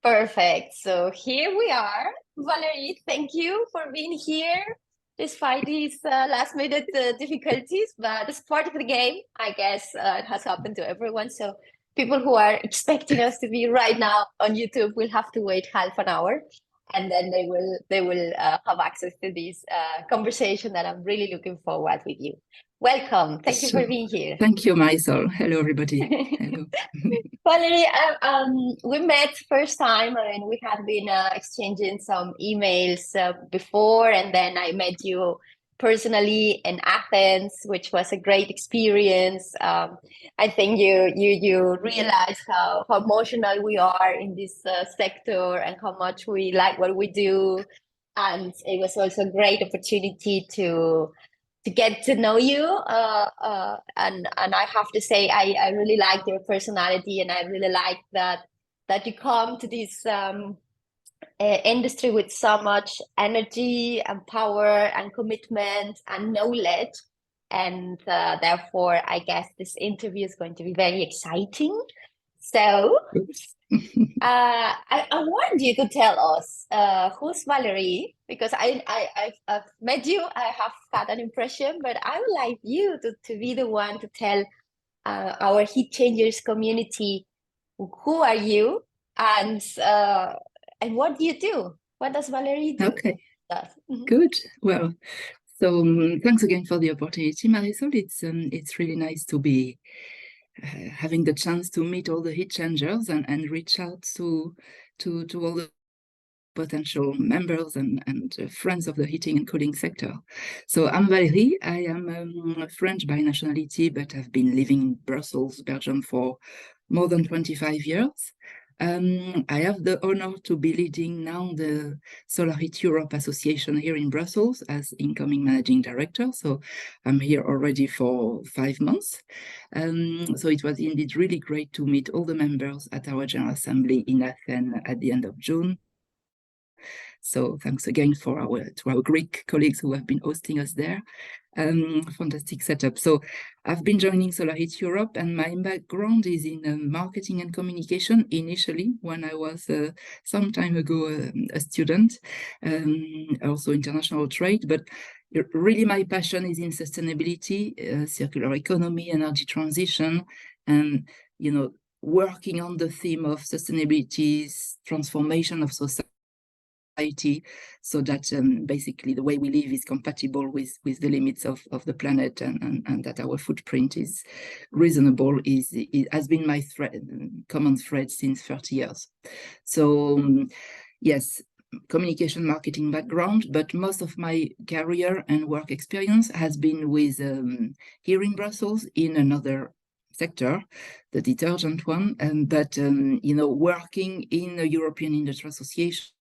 Perfect. So here we are. Valerie, thank you for being here despite these last minute difficulties. But it's part of the game. I guess it has happened to everyone. So people who are expecting us to be right now on YouTube will have to wait half an hour. And then they will have access to this conversation that I'm really looking forward with you. Welcome. Thank you for being here. Thank you, Marisol. Hello, everybody. Hello. Valerie, we met first time. I mean, we had been exchanging some emails before, and then I met you personally in Athens, which was a great experience. I think you realize how emotional we are in this sector and how much we like what we do. And it was also a great opportunity to get to know you. And I have to say, I really like your personality, and I really like that you come to this industry with so much energy and power and commitment and knowledge. And therefore, I guess this interview is going to be very exciting. So I want you to tell us who's Valerie, because I've met you, I have had an impression, but I would like you to be the one to tell our Heat Changers community who are you and what do you do? What does Valerie do? Okay, good. Well, so thanks again for the opportunity, Marisol. It's really nice to be having the chance to meet all the heat changers and reach out to all the potential members and friends of the heating and cooling sector. So I'm Valérie. I am French by nationality, but I've been living in Brussels, Belgium for more than 25 years. I have the honor to be leading now the Solar Heat Europe Association here in Brussels as incoming managing director. So I'm here already for 5 months. So it was indeed really great to meet all the members at our General Assembly in Athens at the end of June. So thanks again to our Greek colleagues who have been hosting us there. Fantastic setup. So I've been joining Solar Heat Europe, and my background is in marketing and communication initially when I was some time ago a student, also international trade, but really my passion is in sustainability, circular economy, energy transition, and working on the theme of sustainability, transformation of society, so that basically the way we live is compatible with the limits of the planet, and that our footprint is reasonable. It has been my common thread since 30 years. So yes, communication marketing background, but most of my career and work experience has been with here in Brussels in another sector, the detergent one, but working in a European Industry Association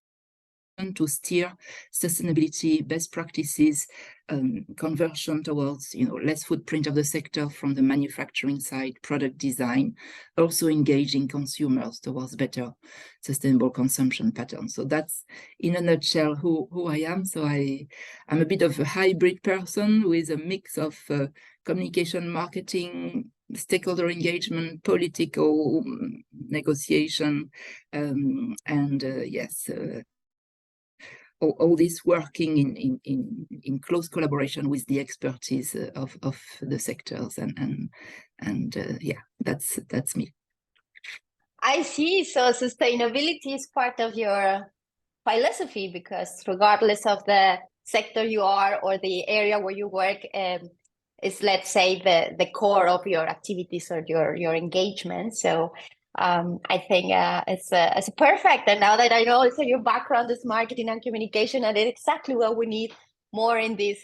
to steer sustainability best practices, conversion towards less footprint of the sector from the manufacturing side, product design, also engaging consumers towards better sustainable consumption patterns. So that's in a nutshell who I am. So I'm a bit of a hybrid person with a mix of communication, marketing, stakeholder engagement, political negotiation, and yes, all this working in close collaboration with the expertise of the sectors, and yeah, that's me. I see. So sustainability is part of your philosophy, because regardless of the sector you are or the area where you work, is, let's say, the core of your activities or your engagement. So I think it's perfect. And now that I know also your background is marketing and communication, and it's exactly what we need more in this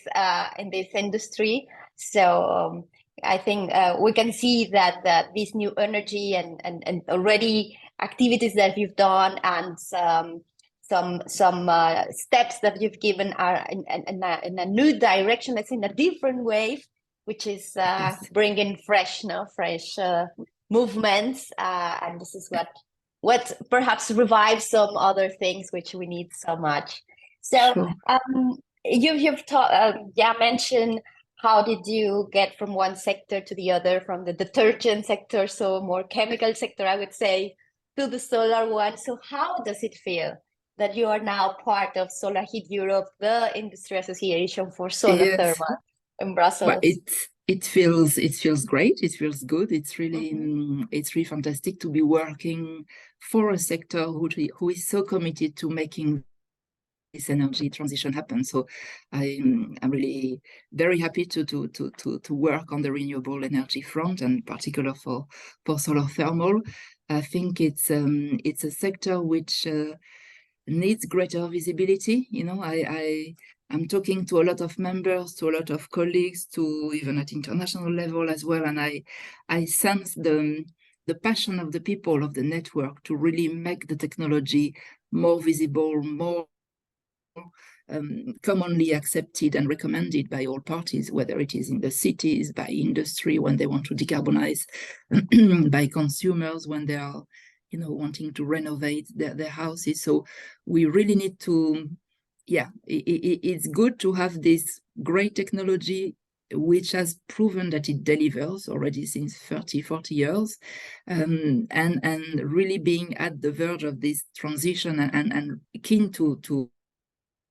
industry. So I think we can see that this new energy and already activities that you've done and some steps that you've given are in a new direction. It's in a different wave, which is bringing fresh movements, and this is what perhaps revives some other things which we need so much. So you've mentioned how did you get from one sector to the other, from the detergent sector, so more chemical sector, I would say, to the solar one? So how does it feel that you are now part of Solar Heat Europe, the industry association for solar Yes. thermal in Well, Brussels? it feels great. It feels good. Mhm. It's really fantastic to be working for a sector who is so committed to making this energy transition happen. So I'm really very happy to work on the renewable energy front, and particular for solar thermal. I think it's a sector which needs greater visibility. You know, I'm talking to a lot of members, to a lot of colleagues, to even at international level as well, and I sense the passion of the people of the network to really make the technology more visible, more commonly accepted and recommended by all parties, whether it is in the cities, by industry when they want to decarbonize, by consumers when they are, wanting to renovate their houses. So we really need to, it's good to have this great technology which has proven that it delivers already since 30, 40 years, and really being at the verge of this transition and keen to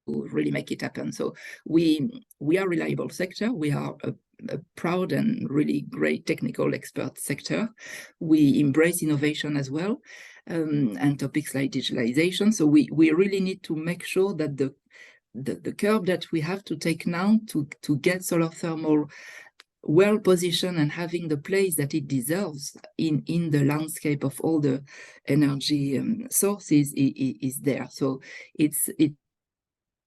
really make it happen. So we are a reliable sector. We are a proud and really great technical expert sector. We embrace innovation as well, and topics like digitalization. So we really need to make sure that the curve that we have to take now to get solar thermal well positioned and having the place that it deserves in the landscape of all the energy sources is there. So it's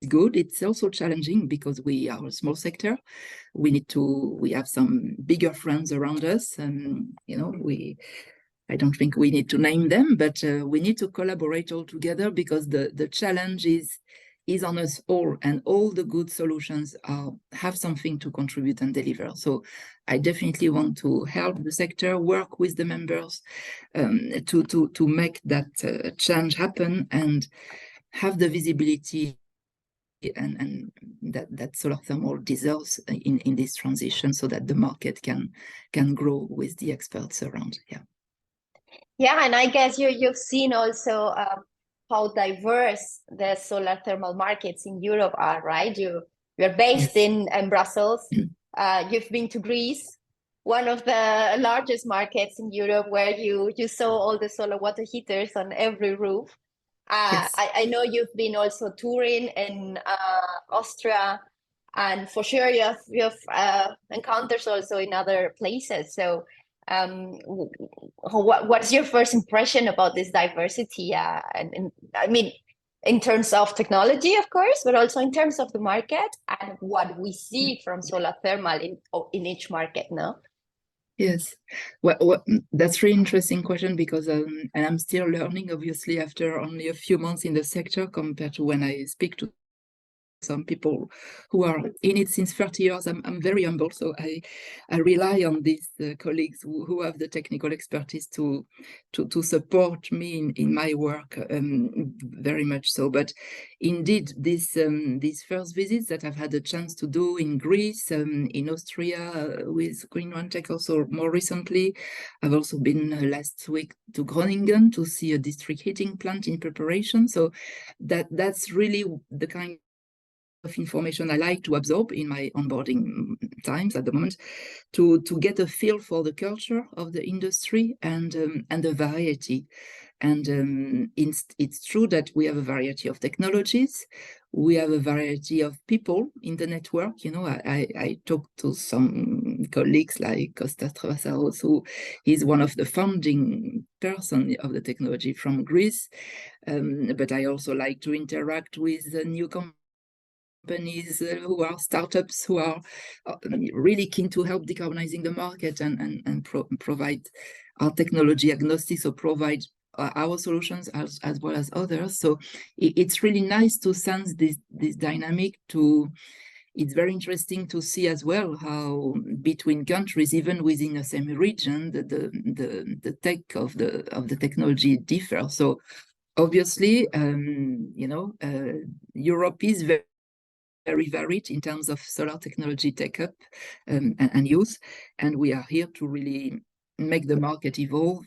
good. It's also challenging because we are a small sector. We have some bigger friends around us, and I don't think we need to name them, but we need to collaborate all together, because the challenge is on us all, and all the good solutions have something to contribute and deliver. So I definitely want to help the sector, work with the members, to make that change happen and have the visibility and that solar thermal deserves in this transition, so that the market can grow with the experts around. Yeah, and I guess you've seen also how diverse the solar thermal markets in Europe are, right? You're based Yes. in Brussels. You've been to Greece, one of the largest markets in Europe, where you saw all the solar water heaters on every roof. Yes. I know you've been also touring in Austria, and for sure you've encounters also in other places. So what's your first impression about this diversity? And I mean, in terms of technology, of course, but also in terms of the market and what we see from solar thermal in each market, no? Yes. Well, that's really interesting question, because and I'm still learning, obviously, after only a few months in the sector compared to when I speak to some people who are in it since 30 years. I'm very humble, so I rely on these colleagues who have the technical expertise to support me in my work, very much so. But indeed, these first visits that I've had the chance to do in Greece, in Austria, with Green One Tech also more recently. I've also been last week to Groningen to see a district heating plant in preparation. So that's really the kind of information I like to absorb in my onboarding times at the moment, to get a feel for the culture of the industry and the variety. And it's true that we have a variety of technologies. We have a variety of people in the network. I talked to some colleagues like Kostas Travasaros, who is one of the founding person of the technology from Greece. But I also like to interact with the new companies who are startups, who are really keen to help decarbonizing the market and provide our technology agnostic, so provide our solutions as well as others. So it's really nice to sense this dynamic. It's very interesting to see as well how between countries, even within the same region, the tech of the technology differs. So obviously, Europe is very very varied in terms of solar technology take-up and use. And we are here to really make the market evolve,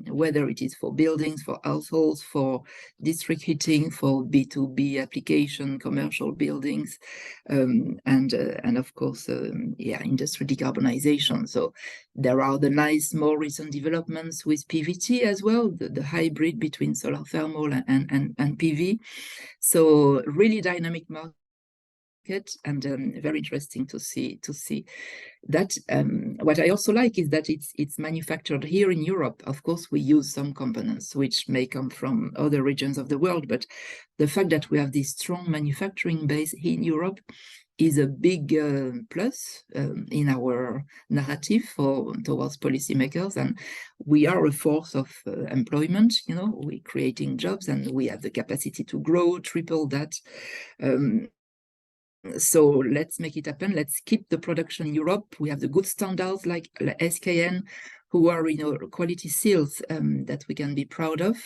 whether it is for buildings, for households, for district heating, for B2B application, commercial buildings, and of course, industry decarbonization. So there are the nice, more recent developments with PVT as well, the hybrid between solar thermal and PV. So really dynamic market, and very interesting to see that. What I also like is that it's manufactured here in Europe. Of course, we use some components which may come from other regions of the world, but the fact that we have this strong manufacturing base here in Europe is a big plus in our narrative towards policymakers, and we are a force of employment. We're creating jobs, and we have the capacity to grow, triple that. So let's make it happen. Let's keep the production in Europe. We have the good standards like SKN, who are quality seals that we can be proud of.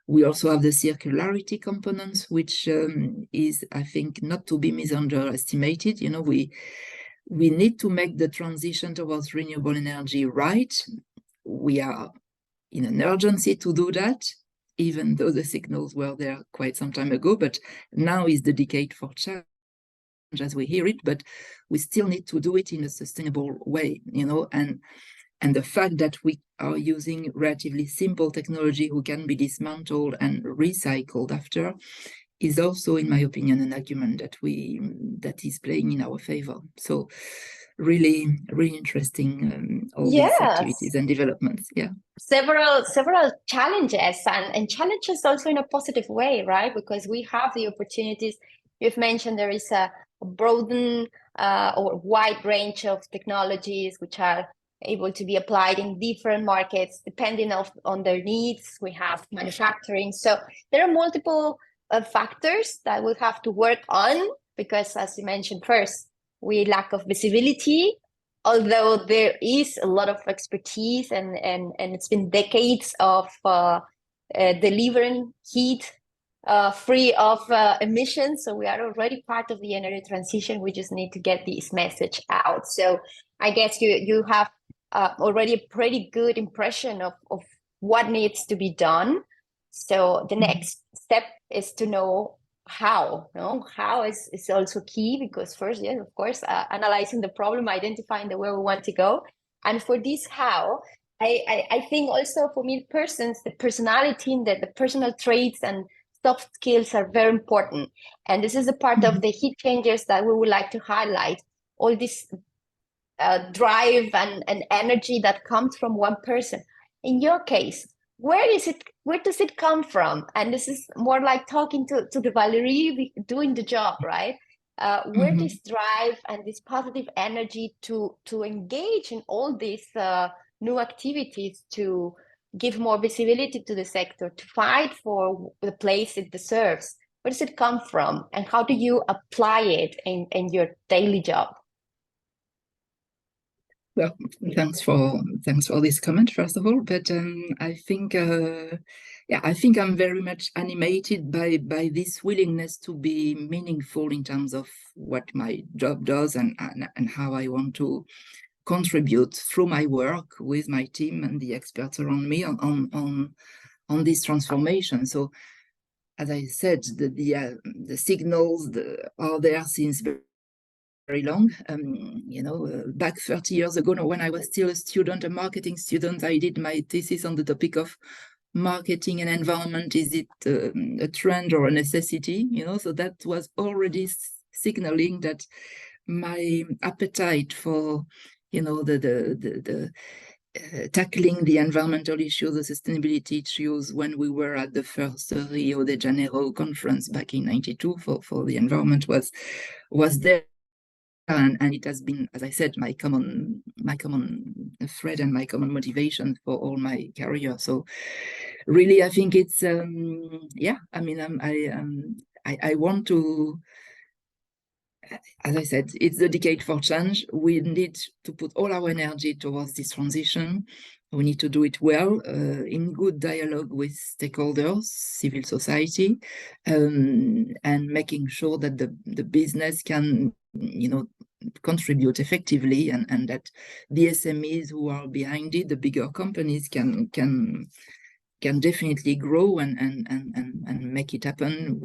We also have the circularity components, which is, I think, not to be misunderestimated. We need to make the transition towards renewable energy right. We are in an urgency to do that, even though the signals were there quite some time ago. But now is the decade for change, as we hear it, but we still need to do it in a sustainable way, and the fact that we are using relatively simple technology who can be dismantled and recycled after is also, in my opinion, an argument that is playing in our favor. So really, really interesting, all these activities and developments. Yeah. Several challenges and challenges also in a positive way, right? Because we have the opportunities. You've mentioned there is a broaden or wide range of technologies which are able to be applied in different markets depending on their needs. We have manufacturing. So there are multiple factors that we have to work on because, as you mentioned first, we lack of visibility, although there is a lot of expertise and it's been decades of delivering heat free of emissions. So we are already part of the energy transition. We just need to get this message out. So I guess you have already a pretty good impression of what needs to be done. So the next step is to know how. How is also key, because first, yes, of course, analyzing the problem, identifying where we want to go. And for this how, I think also for me, the personality and the personal traits and soft skills are very important. And this is a part of the heat changers that we would like to highlight. All this drive and energy that comes from one person. In your case, where does it come from? And this is more like talking to the Valérie doing the job, right? Where this drive and this positive energy to engage in all these new activities, to give more visibility to the sector, to fight for the place it deserves. Where does it come from, and how do you apply it in your daily job? Well, thanks for this comment, first of all. But I think I'm very much animated by this willingness to be meaningful in terms of what my job does and how I want to contribute through my work with my team and the experts around me on this transformation. So, as I said, the signals are there since very long. Back 30 years ago, when I was still a marketing student, I did my thesis on the topic of marketing and environment. Is it a trend or a necessity? So that was already signaling that my appetite for tackling the environmental issues, the sustainability issues, when we were at the first Rio de Janeiro conference back in '92 for the environment was there. And it has been, as I said, my common thread and my common motivation for all my career. So really, I think it's I want to, as I said, it's the decade for change. We need to put all our energy towards this transition. We need to do it well, in good dialogue with stakeholders, civil society, and making sure that the business can, contribute effectively, and that the SMEs who are behind it, the bigger companies, can definitely grow and make it happen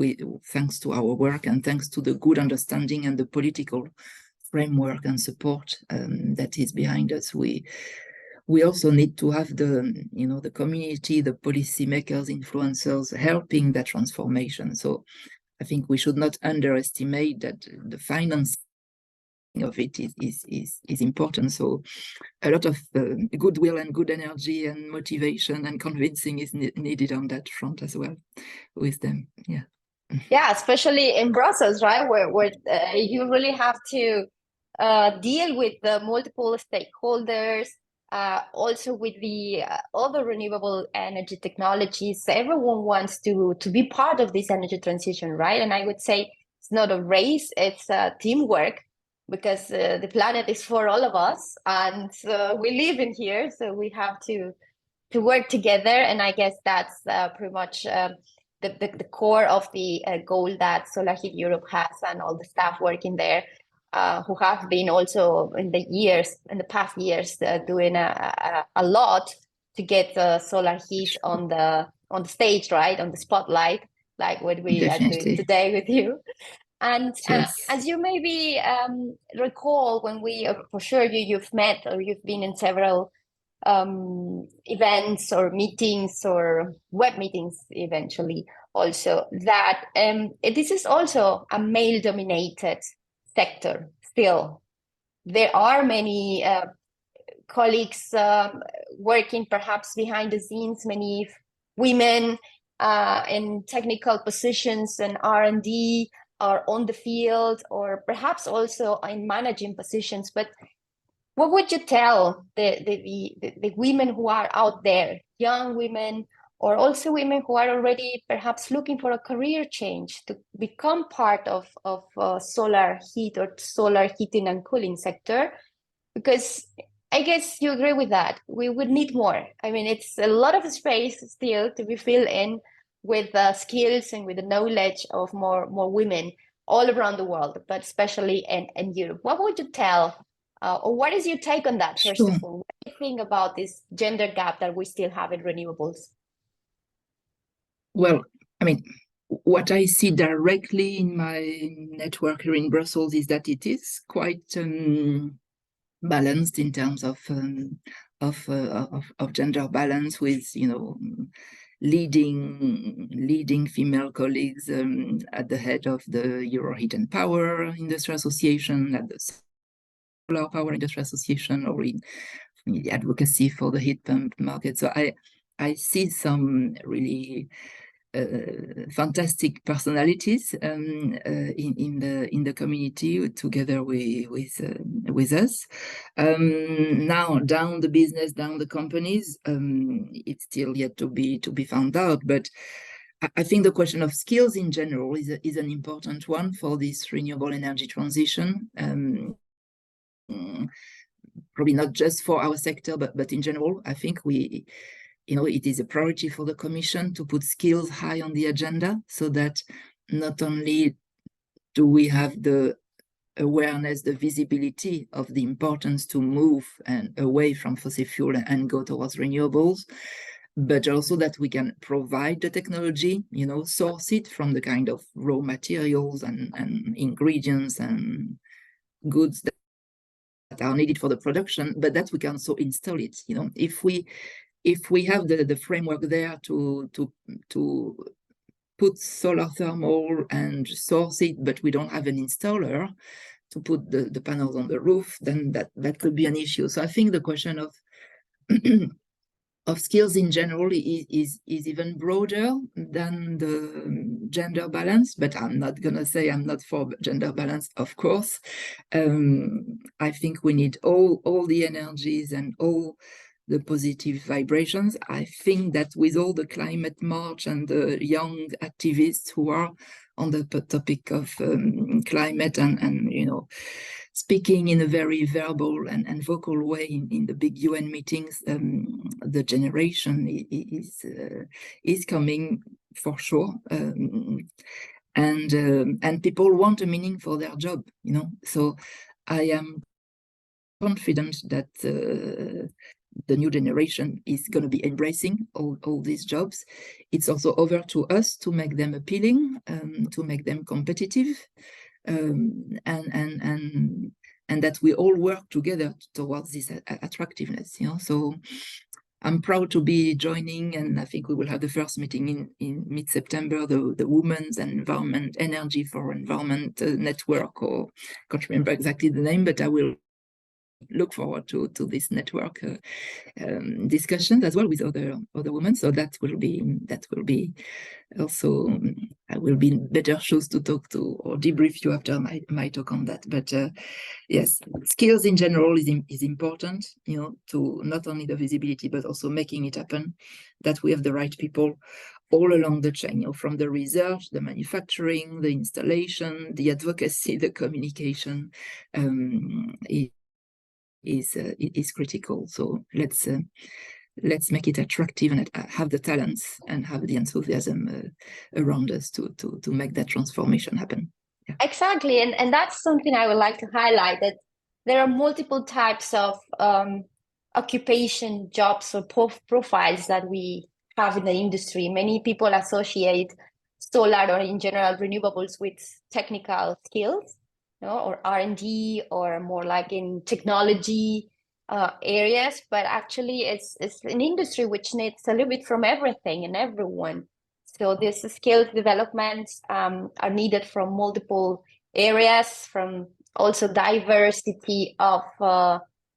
thanks to our work and thanks to the good understanding and the political framework and support that is behind us. We also need to have the community, the policymakers, influencers helping that transformation. So I think we should not underestimate that the financing of it is important. So a lot of goodwill and good energy and motivation and convincing is needed on that front as well with them. Yeah. Yeah, especially in Brussels, right, where you really have to deal with the multiple stakeholders, also with the other renewable energy technologies. Everyone wants to be part of this energy transition, right? And I would say it's not a race, it's teamwork, because the planet is for all of us, and we live in here, so we have to work together. And I guess that's pretty much the core of the goal that Solar Heat Europe has, and all the staff working there, who have been also in the past years doing a lot to get solar heat on the stage, right, on the spotlight, like what we are doing today with you. And yes. As you maybe recall, when for sure you've met or you've been in several events or meetings or web meetings eventually also, that this is also a male-dominated sector still. There are many colleagues working perhaps behind the scenes, many women in technical positions and R&D, or on the field, or perhaps also in managing positions. But what would you tell the women who are out there, young women, or also women who are already perhaps looking for a career change to become part of solar heat or solar heating and cooling sector? Because I guess you agree with that. We would need more. I mean, it's a lot of space still to be filled in with skills and with the knowledge of more women all around the world, but especially in Europe. What would you tell, or what is your take on that, first of all? What do you think about this gender gap that we still have in renewables? Well, I mean, what I see directly in my network here in Brussels is that it is quite balanced in terms of gender balance, with leading female colleagues at the head of the Euro Heat and Power Industry Association, at the Solar Power Industry Association, or in the advocacy for the heat pump market. So I see some really fantastic personalities in the community together with us. Now, down the business, down the companies, it's still yet to be found out. But I think the question of skills in general is an important one for this renewable energy transition. Probably not just for our sector, but in general. I think it is a priority for the Commission to put skills high on the agenda, so that not only do we have the awareness, the visibility of the importance to move away from fossil fuel and go towards renewables, but also that we can provide the technology, source it from the kind of raw materials and ingredients and goods that are needed for the production, but that we can also install it. If we have the framework there to put solar thermal and source it, but we don't have an installer to put the panels on the roof, then that could be an issue. So I think the question of skills in general is even broader than the gender balance, but I'm not gonna say I'm not for gender balance, of course. I think we need all the energies and all positive vibrations. I think that with all the climate march and the young activists who are on the topic of climate and you know, speaking in a very verbal and vocal way in the big UN meetings, the generation is coming for sure. And people want a meaning for their job, you know. So I am confident that the new generation is going to be embracing all these jobs. It's also over to us to make them appealing, to make them competitive, and that we all work together towards this attractiveness, you know. So I'm proud to be joining, and I think we will have the first meeting in mid-September, the Women's Environment Energy for Environment Network, or I can't remember exactly the name, but I will look forward to this network discussions as well with other women. So that will be also, I will be in better shoes to talk to or debrief you after my talk on that. But yes, skills in general is important, you know, to not only the visibility but also making it happen, that we have the right people all along the chain, you know, from the research, the manufacturing, the installation, the advocacy, the communication. Is critical. So let's make it attractive and have the talents and have the enthusiasm around us to make that transformation happen. Yeah. Exactly, and that's something I would like to highlight, that there are multiple types of occupation jobs or profiles that we have in the industry. Many people associate solar or in general renewables with technical skills, you know, or R&D, or more like in technology areas, but actually it's an industry which needs a little bit from everything and everyone. So these skills developments are needed from multiple areas, from also diversity of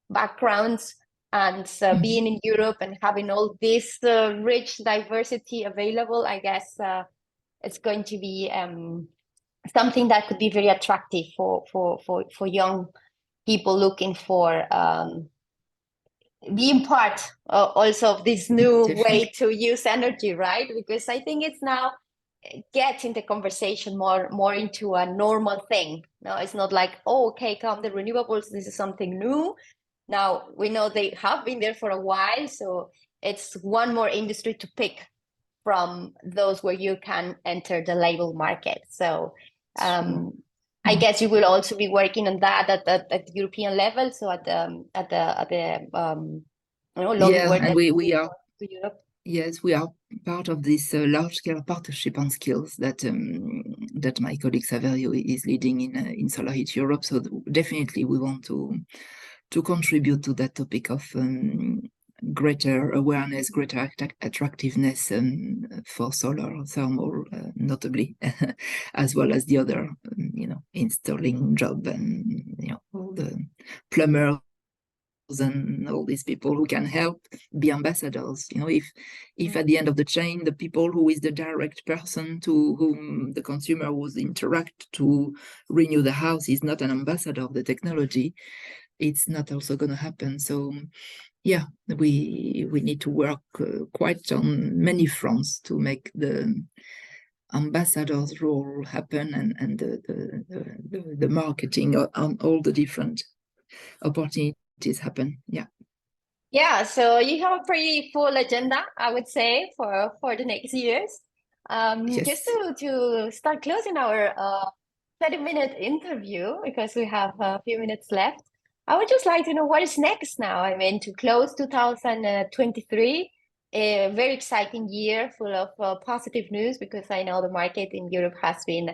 backgrounds, and being in Europe and having all this rich diversity available, I guess it's going to be something that could be very attractive for young people looking for being part also of this new way to use energy, right? Because I think it's now getting the conversation more into a normal thing. No, it's not like, oh, okay, come the renewables, this is something new. Now we know they have been there for a while, so it's one more industry to pick from those where you can enter the label market. So I guess you will also be working on that at the European level. So at the you know, yeah, work and we are to Europe. Yes, we are part of this large-scale partnership on skills that that my colleague Saverio is leading in Solar Heat Europe. So definitely we want to contribute to that topic of greater awareness, greater attractiveness for solar thermal, notably, as well as the other, you know, installing job and, you know, all the plumbers and all these people who can help be ambassadors. You know, if at the end of the chain, the people who is the direct person to whom the consumer would interact to renew the house is not an ambassador of the technology, it's not also going to happen. So yeah, we need to work quite on many fronts to make the ambassador's role happen, and the marketing on all the different opportunities happen. Yeah, so you have a pretty full agenda, I would say, for the next years. Yes. Just to start closing our 30-minute interview, because we have a few minutes left, I would just like to know what is next now. I mean, to close 2023, a very exciting year full of positive news, because I know the market in Europe has been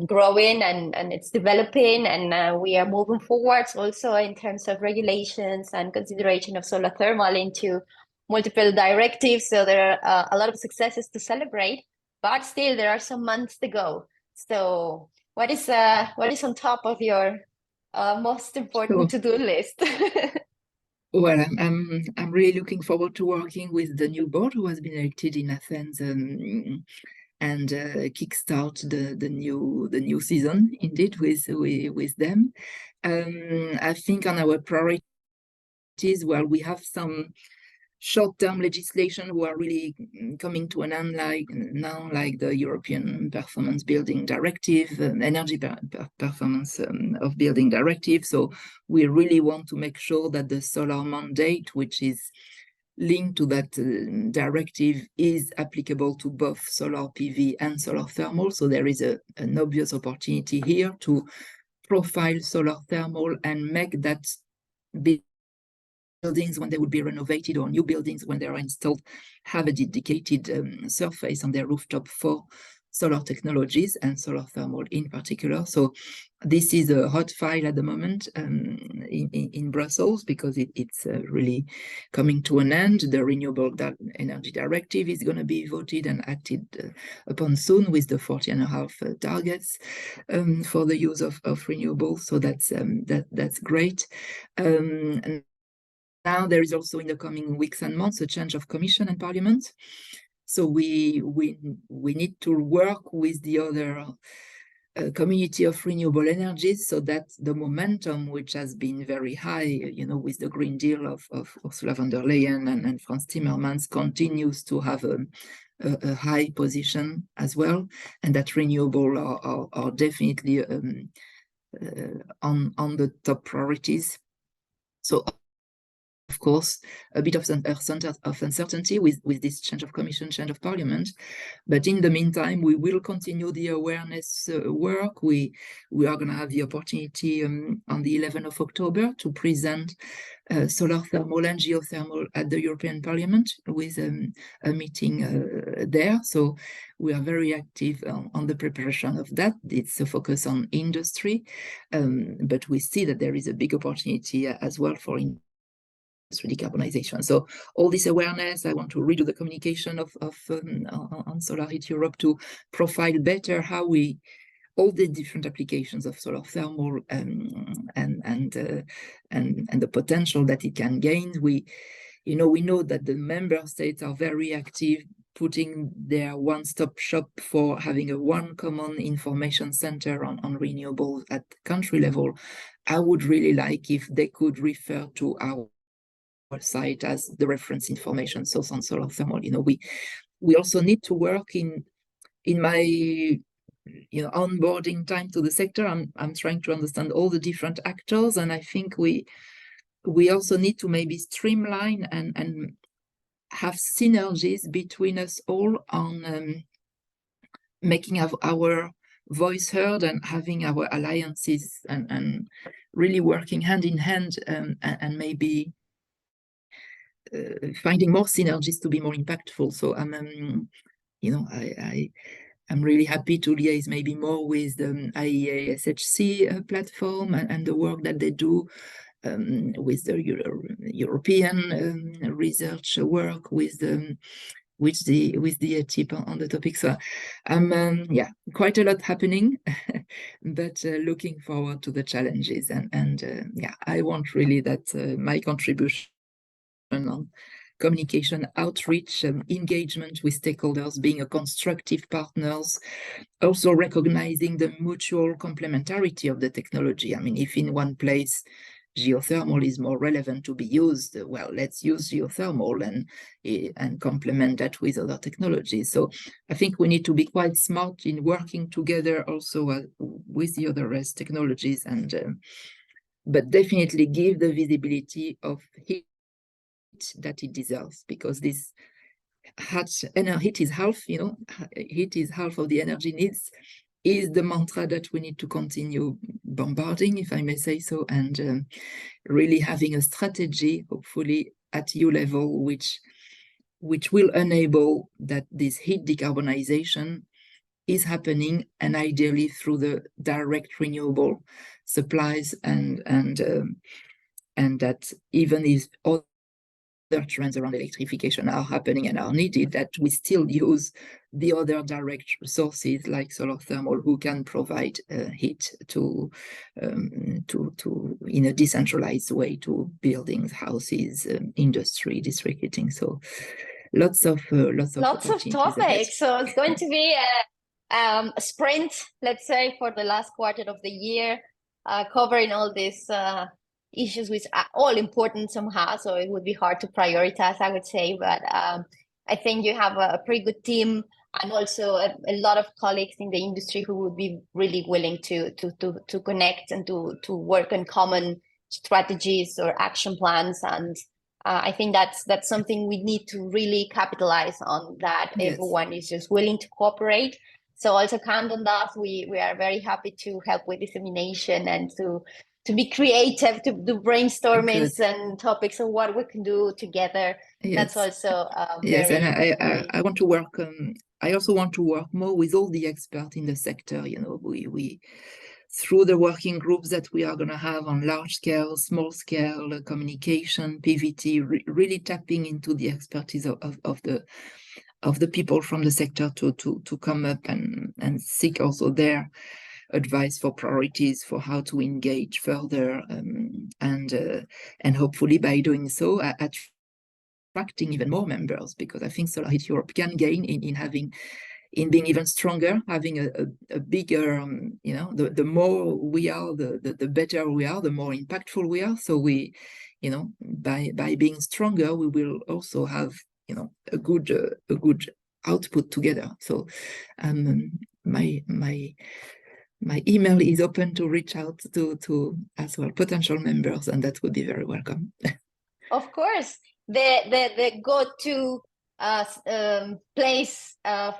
growing and it's developing, and we are moving forwards also in terms of regulations and consideration of solar thermal into multiple directives. So there are a lot of successes to celebrate, but still there are some months to go. So what is on top of your most important to-do list? Well, I'm really looking forward to working with the new board who has been elected in Athens, and kickstart the new season indeed with them. I think on our priority practice, well, we have some short-term legislation who are really coming to an end like the European Performance Building Directive, Energy Performance of Building Directive. So we really want to make sure that the solar mandate, which is linked to that directive, is applicable to both solar PV and solar thermal. So there is an obvious opportunity here to profile solar thermal and make that buildings when they will be renovated, or new buildings when they are installed, have a dedicated surface on their rooftop for solar technologies and solar thermal in particular. So this is a hot file at the moment in Brussels, because it's really coming to an end. The Renewable Energy Directive is going to be voted and acted upon soon, with the 40.5 targets for the use of renewables. So that's great. And now there is also, in the coming weeks and months, a change of Commission and Parliament. So we need to work with the other community of renewable energies, so that the momentum, which has been very high, you know, with the Green Deal of Ursula von der Leyen and Franz Timmermans, continues to have a high position as well, and that renewable are definitely on the top priorities. So, of course, a bit of uncertainty with this change of Commission, change of Parliament. But in the meantime, we will continue the awareness work. We are going to have the opportunity on the 11th of October to present solar thermal and geothermal at the European Parliament, with a meeting there. So we are very active on the preparation of that. It's a focus on industry, but we see that there is a big opportunity as well for decarbonization. So all this awareness, I want to redo the communication on Solar Heat Europe to profile better how all the different applications of solar thermal and the potential that it can gain. We know that the member states are very active, putting their one-stop shop for having one common information center on renewables at country level. I would really like if they could refer to our site as the reference information source on solar thermal. We also need to work in my onboarding time to the sector. I'm trying to understand all the different actors, and I think we also need to maybe streamline and have synergies between us all on making our voice heard and having our alliances and really working hand in hand, and maybe finding more synergies to be more impactful. So I'm really happy to liaise maybe more with the IEA SHC platform and the work that they do with the European research work, with the ETIP on the topic. So quite a lot happening, but looking forward to the challenges, and I want really that my contribution on communication, outreach, engagement with stakeholders, being a constructive partners, also recognizing the mutual complementarity of the technology. I mean, if in one place geothermal is more relevant to be used, well, let's use geothermal and complement that with other technologies. So I think we need to be quite smart in working together also with the other RES technologies, but definitely give the visibility of heat that it deserves, because this heat is half, heat is half of the energy needs, is the mantra that we need to continue bombarding, if I may say so, and really having a strategy, hopefully at EU level, which will enable that this heat decarbonization is happening, and ideally through the direct renewable supplies, and that even if other trends around electrification are happening and are needed, that we still use the other direct sources like solar thermal, who can provide heat to in a decentralized way to buildings, houses, industry, district heating. So lots of topics ahead. So it's going to be a sprint, let's say, for the last quarter of the year, covering all these issues which are all important somehow, so it would be hard to prioritize, I would say. But I think you have a pretty good team, and also a lot of colleagues in the industry who would be really willing to connect and to work on common strategies or action plans. And I think that's something we need to really capitalize on, that Yes. everyone is just willing to cooperate. So also count on that. We are very happy to help with dissemination and to be creative, to do brainstormings and topics of what we can do together. Yes. That's also yes, very, and I want to work. I also want to work more with all the experts in the sector. You know, we through the working groups that we are going to have on large scale, small scale communication, PVT, really tapping into the expertise of the people from the sector to come up and seek also their advice for priorities for how to engage further, and hopefully by doing so attracting even more members, because I think Solar Heat Europe can gain in being even stronger, having a bigger, you know, the more we are, the better we are, the more impactful we are. So we, you know, by being stronger, we will also have, you know, a good output together. So my email is open to reach out to as well potential members, and that would be very welcome. Of course, the go-to place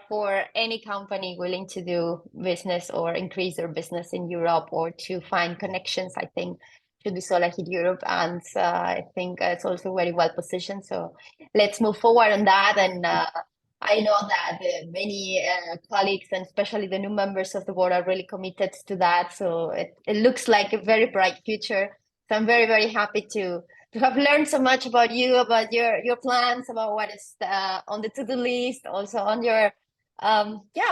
for any company willing to do business or increase their business in Europe or to find connections, I think, should be Solar Heat Europe. And I think it's also very well positioned. So let's move forward on that. And I know that many colleagues, and especially the new members of the board, are really committed to that. So it looks like a very bright future. So I'm very, very happy to have learned so much about you, about your plans, about what is on the to-do list, also on your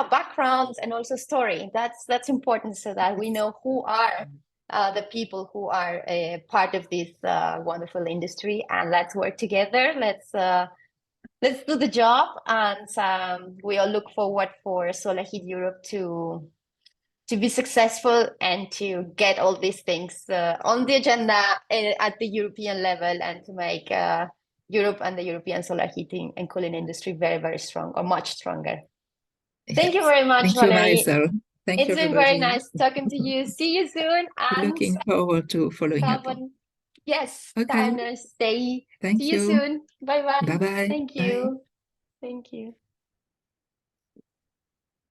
background and also story. That's important, so that we know who are the people who are a part of this wonderful industry. And let's work together. Let's do the job, and we all look forward for Solar Heat Europe to be successful and to get all these things on the agenda at the European level, and to make Europe and the European solar heating and cooling industry very, very strong, or much stronger. Thank you very much, Valérie. Thank you, It's been very nice talking to you. See you soon. And looking forward to following up. Yes, Okay. have a nice day. Thank See you soon. Bye-bye. Bye-bye. Thank you. Thank you.